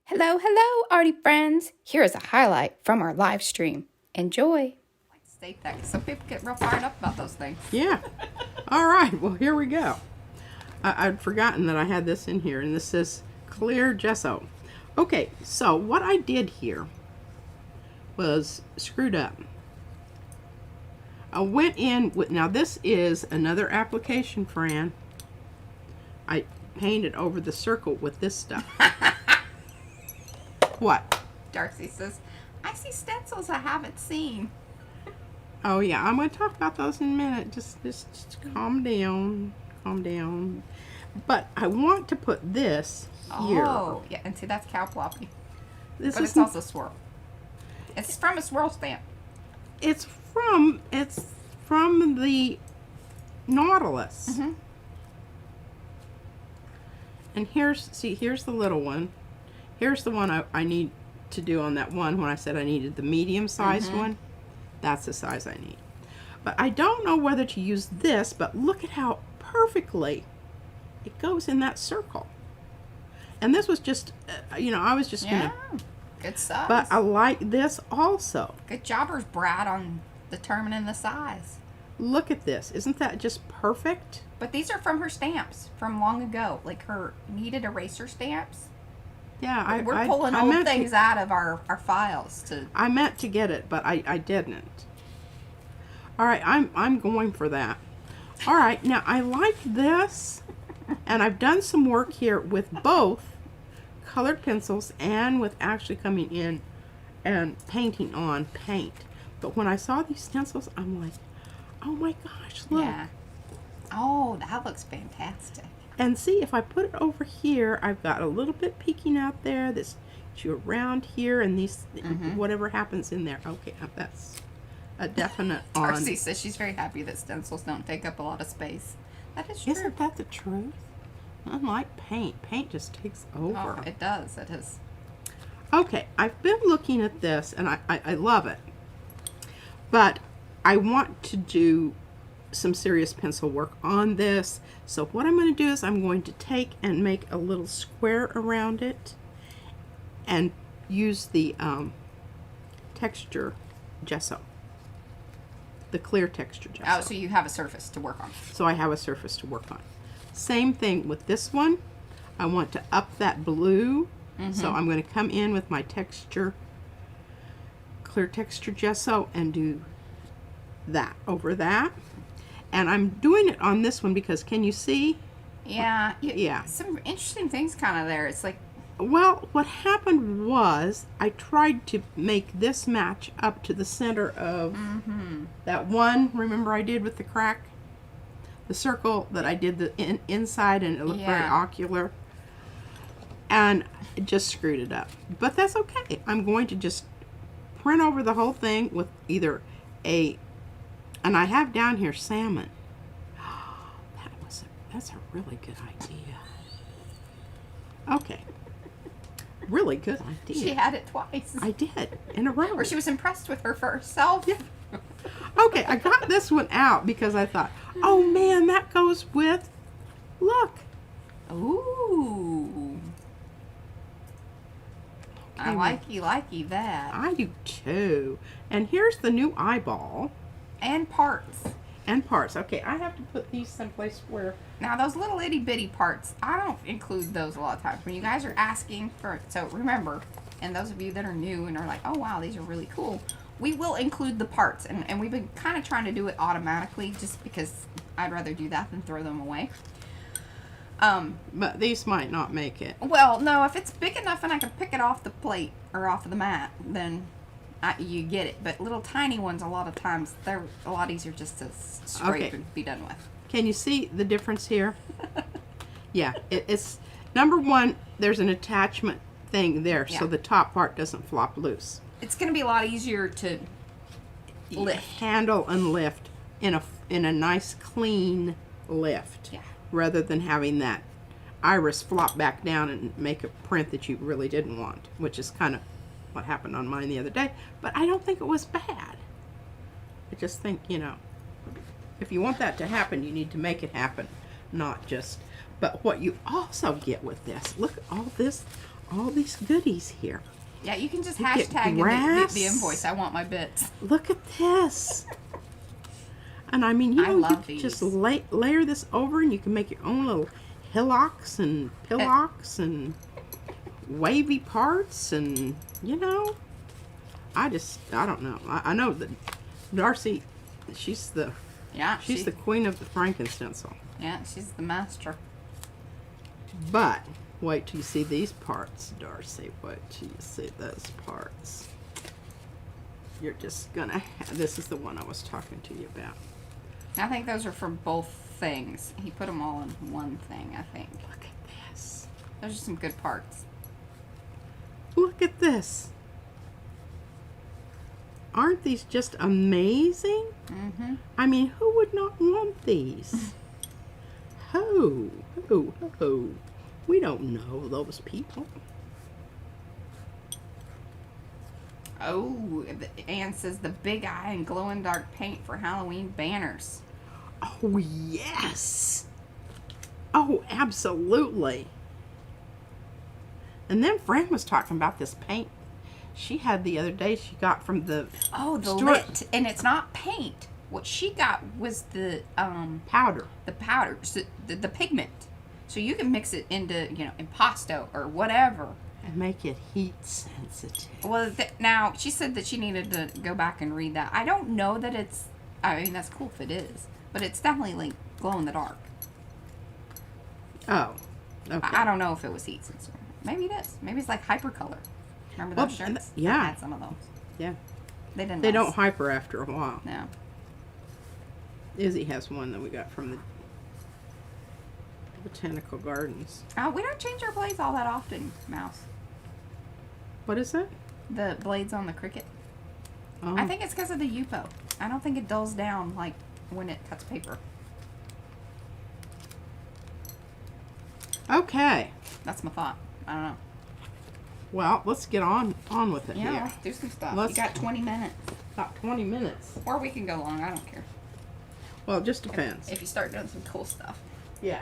Hello, hello, ARTY friends. Here is a highlight from our live stream. Enjoy. I like to state that because some people get real fired up about those things. Yeah. All right. Well, here we go. I'd forgotten that I had this in here, and this is clear gesso. Okay, so what I did here was screwed up. I went in with, now this is another application, Fran. I painted over the circle with this stuff. What? Darcy says, I see stencils I haven't seen. Oh yeah, I'm going to talk about those in a minute. Just calm down, calm down. But I want to put this here. Oh, yeah, and see that's cow floppy. This But is it's also swirl. It's from a swirl stamp. It's from the Nautilus. Mm-hmm. And here's the little one. Here's the one I need to do on that one when I said I needed the medium-sized one. That's the size I need. But I don't know whether to use this, but look at how perfectly it goes in that circle. And this was just, I was just Yeah, gonna... good size. But I like this also. Good jobbers, Brad, on determining the size. Look at this. Isn't that just perfect? But these are from her stamps from long ago, like her kneaded eraser stamps. Yeah, We're pulling old things out of our files to. I meant to get it, but I didn't. All right, I'm going for that. All right, now I like this, and I've done some work here with both colored pencils and with actually coming in and painting on paint. But when I saw these stencils, I'm like, oh my gosh, look. Yeah. Oh, that looks fantastic. And see, if I put it over here, I've got a little bit peeking out there. This you around here, and these whatever happens in there. Okay, that's a definite on. Darcy says she's very happy that stencils don't take up a lot of space. That is true. Isn't that the truth? Unlike paint, paint just takes over. Oh, it does. It is. Okay, I've been looking at this, and I love it. But I want to do some serious pencil work on this. So what I'm going to do is I'm going to take and make a little square around it and use the texture gesso, the clear texture gesso. Oh, so you have a surface to work on. So I have a surface to work on. Same thing with this one. I want to up that blue, so I'm going to come in with my texture, clear texture gesso, and do that over that. And I'm doing it on this one because, can you see? Yeah. Yeah. Some interesting things kind of there. It's like, Well, what happened was I tried to make this match up to the center of that one, remember I did with the crack? The circle that I did the inside, and it looked very ocular. And it just screwed it up. But that's okay. I'm going to just print over the whole thing with either and I have down here salmon. That's a really good idea. Okay. Really good idea. she had it twice. I did, in a row. Or she was impressed with her herself. Yeah. Okay, I got this one out because I thought, oh man, that goes with, look. Ooh. I likey that. I do too. And here's the new eyeball. And parts. And parts. Okay, I have to put these someplace where... Now, those little itty bitty parts, I don't include those a lot of times. When you guys are asking for, so remember, and those of you that are new and are like, oh wow, these are really cool, we will include the parts. And we've been kind of trying to do it automatically just because I'd rather do that than throw them away. But these might not make it. Well, no, if it's big enough and I can pick it off the plate or off of the mat, then you get it. But little tiny ones, a lot of times, they're a lot easier just to scrape and be done with. Can you see the difference here? Yeah, it's number one, there's an attachment thing there, so the top part doesn't flop loose. It's going to be a lot easier to lift. Handle and lift in a nice clean lift. Yeah. Rather than having that iris flop back down and make a print that you really didn't want, which is kind of what happened on mine the other day. But I don't think it was bad. I just think, if you want that to happen, you need to make it happen, not just... But what you also get with this, look at all this all these goodies here. Yeah, you can just You get hashtag in grass. the invoice, I want my bits. Look at this. And I mean, you I know, love you can just these. layer this over and you can make your own little hillocks and pillocks and wavy parts and, you know, I don't know. I know that Darcy, she's the queen of the Frankenstencil. Yeah, she's the master. But wait till you see these parts, Darcy. Wait till you see those parts. You're just gonna this is the one I was talking to you about. I think those are for both things. He put them all in one thing, I think. Look at this. Those are some good parts. Look at this. Aren't these just amazing? Mm-hmm. I mean, who would not want these? Who? We don't know those people. Oh, Anne says the big eye and glow-in-dark paint for Halloween banners. Oh, yes. Oh, absolutely. And then Fran was talking about this paint she had the other day she got from the the store. lit. And it's not paint. What she got was the Powder. the powder, so the pigment. So you can mix it into, impasto or whatever. And make it heat sensitive. Well, now, she said that she needed to go back and read that. I don't know that it's, I mean, that's cool if it is. But it's definitely, like, glow in the dark. Oh, okay. I don't know if it was heat sensitive. Maybe it is. Maybe it's like hypercolor. Remember those Well, shirts? yeah. I had some of those. Yeah. They didn't They last. don't hyper after a while. No. Izzy has one that we got from the Botanical Gardens. We don't change our blades all that often, Mouse. What is that? The blades on the Cricut. Oh. I think it's because of the Yupo. I don't think it dulls down like when it cuts paper. Okay. That's my thought. I don't know. Well, let's get on with it Yeah, here. let's do some stuff. Let's- You got 20 minutes. About 20 minutes. Or we can go long. I don't care. Well, it just depends. If you start doing some cool stuff. Yeah.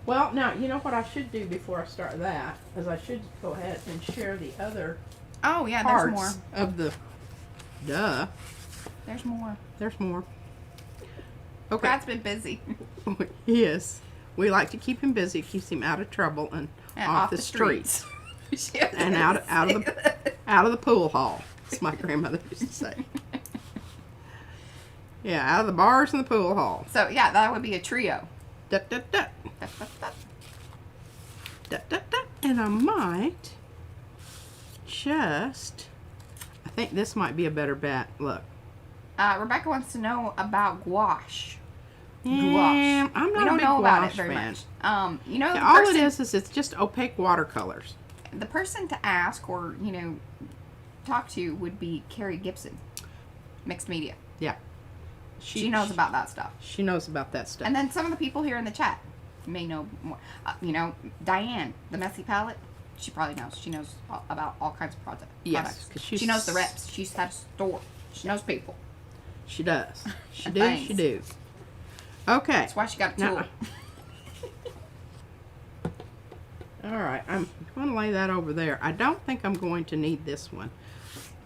Well, now, you know what I should do before I start that is I should go ahead and share the other Oh, yeah, there's more. parts of the... Duh. There's more. There's more. Okay. Brad's been busy. He is. We like to keep him busy. Keeps him out of trouble and off the streets. And out of the pool hall. That's my grandmother used to say. Yeah, out of the bars and the pool hall. So, yeah, that would be a trio. Da, da, da. Da, da, da. And I might just... I think this might be a better bet. Look. Rebecca wants to know about gouache. Yeah, I'm not We don't a big know about it gouache very fan. much. The Yeah, all person, it is it's just opaque watercolors. The person to ask or, talk to would be Carrie Gibson, Mixed Media. Yeah. She knows about that stuff. She knows about that stuff. And then some of the people here in the chat may know more. Diane, the Messy Palette, she probably knows. She knows about all kinds of products. Yes, 'cause she knows the reps. She's had a store. She knows people. She does. She And do. things. She do. Okay. That's why she got a tool. Now, all right. I'm going to lay that over there. I don't think I'm going to need this one.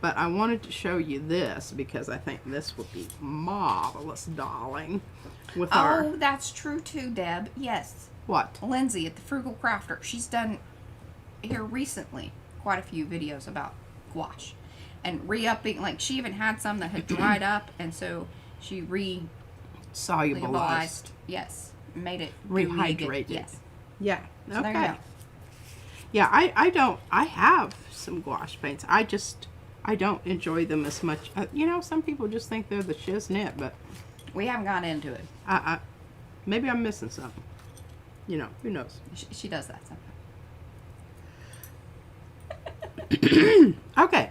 But I wanted to show you this because I think this would be marvelous, darling. With our... Oh, that's true too, Deb. Yes. What? Lindsay at the Frugal Crafter. She's done here recently quite a few videos about gouache. And re-upping, like she even had some that had dried up, and so she Solubilized. Yes. Made it Rehydrated. Yes. Yeah. So okay. there you go. Yeah, I have some gouache paints. I don't enjoy them as much. Some people just think they're the shiznit, but We haven't gone into it. maybe I'm missing something. Who knows? She does that sometimes. Okay.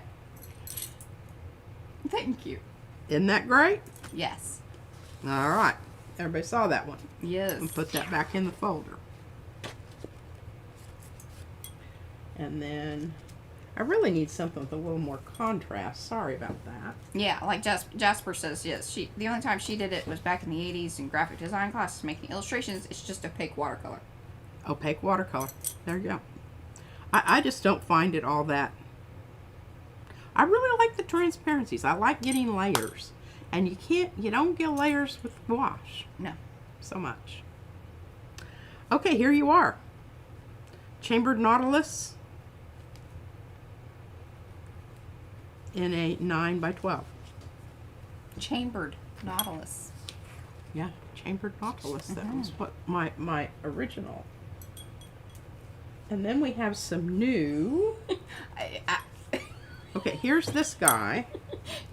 Thank you. Isn't that great? Yes. All right. Everybody saw that one. Yes. And put that back in the folder. And then I really need something with a little more contrast. Sorry about that. Yeah, like Jasper says, yes. The only time she did it was back in the 80s in graphic design classes making illustrations. It's just opaque watercolor. Opaque watercolor. There you go. I just don't find it all that. I really like the transparencies. I like getting layers. And you don't get layers with wash. No. So much. Okay, here you are. Chambered Nautilus in a 9 by 12. Chambered Nautilus. Yeah, chambered Nautilus. That was what my original. And then we have some new. Okay, here's this guy.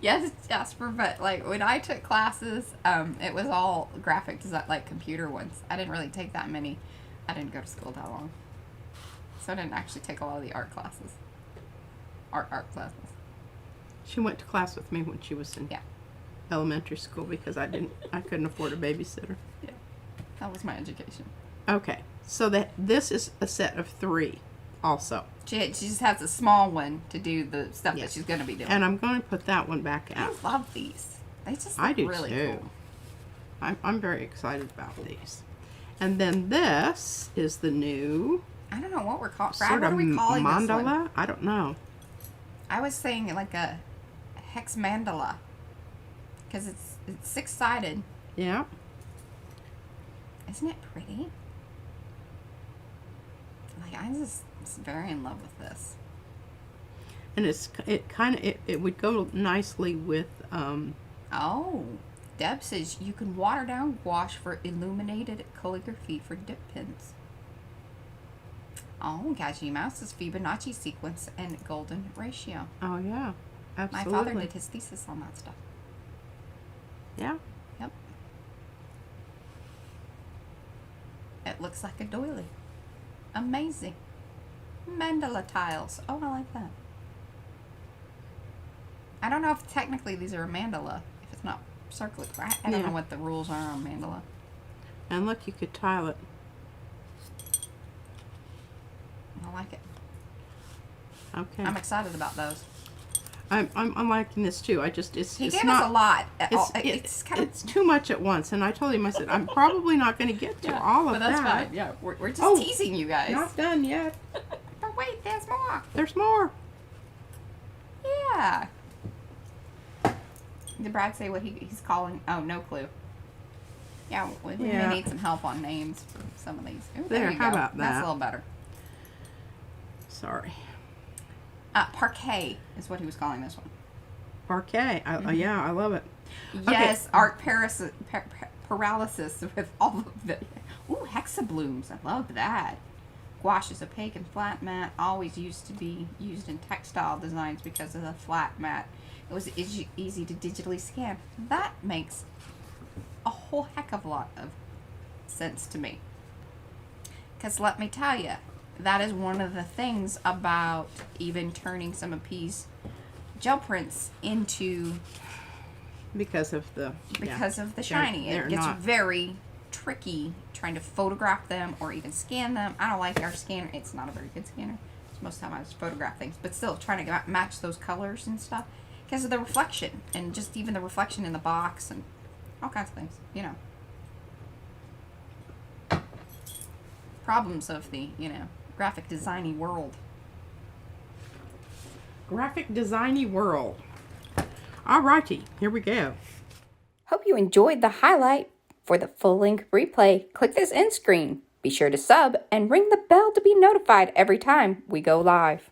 Yes, Jasper, but like when I took classes, it was all graphic design, like computer ones. I didn't really take that many. I didn't go to school that long. So I didn't actually take a lot of the art classes. Art classes. She went to class with me when she was in elementary school because I couldn't afford a babysitter. Yeah. That was my education. Okay, so this is a set of 3 also. She just has a small one to do the stuff that she's going to be doing. And I'm going to put that one back out. I love these. They just look I do really too. cool. I'm very excited about these. And then this is the new I don't know what we're calling. Brad, sort what of are we calling this one? mandala. I don't know. I was saying like a hex mandala because it's 6-sided. Yeah. Isn't it pretty? Like I'm just very in love with this. And it would go nicely with Oh, Deb says you can water down gouache for illuminated calligraphy for dip pins. Oh, Gaji Mouse's Fibonacci sequence and golden ratio. Oh yeah, absolutely. My father did his thesis on that stuff. Yeah. Yep. It looks like a doily. Amazing. Mandala tiles. Oh, I like that. I don't know if technically these are a mandala, if it's not circular. I don't know what the rules are on mandala. And look, you could tile it. I like it. Okay. I'm excited about those. I'm liking this too. He gave us a lot. It's too much at once, and I told him, I said, I'm probably not going to get to all of but that's that. fine. Yeah, we're just teasing you guys. Not done yet. But wait, there's more. There's more. Yeah. Did Brad say what he's calling? Oh, no clue. Yeah, we may need some help on names for some of these. Ooh, there you how go. about that? That's a little better. Sorry. Parquet is what he was calling this one. Parquet. Yeah, I love it. Yes, art paralysis with all of the... Ooh, hexablooms. I love that. Gouache is opaque and flat matte. Always used to be used in textile designs because of the flat matte. It was easy to digitally scan. That makes a whole heck of a lot of sense to me. Because let me tell you, that is one of the things about even turning some of P's gel prints into... Because of the shiny. It gets very tricky trying to photograph them or even scan them. I don't like our scanner. It's not a very good scanner. Most of the time I just photograph things. But still, trying to match those colors and stuff. Because of the reflection. And just even the reflection in the box and all kinds of things. You know. Problems of the, graphic designy world. Graphic designy world. Alrighty, here we go. Hope you enjoyed the highlight. For the full-length replay, click this end screen. Be sure to sub and ring the bell to be notified every time we go live.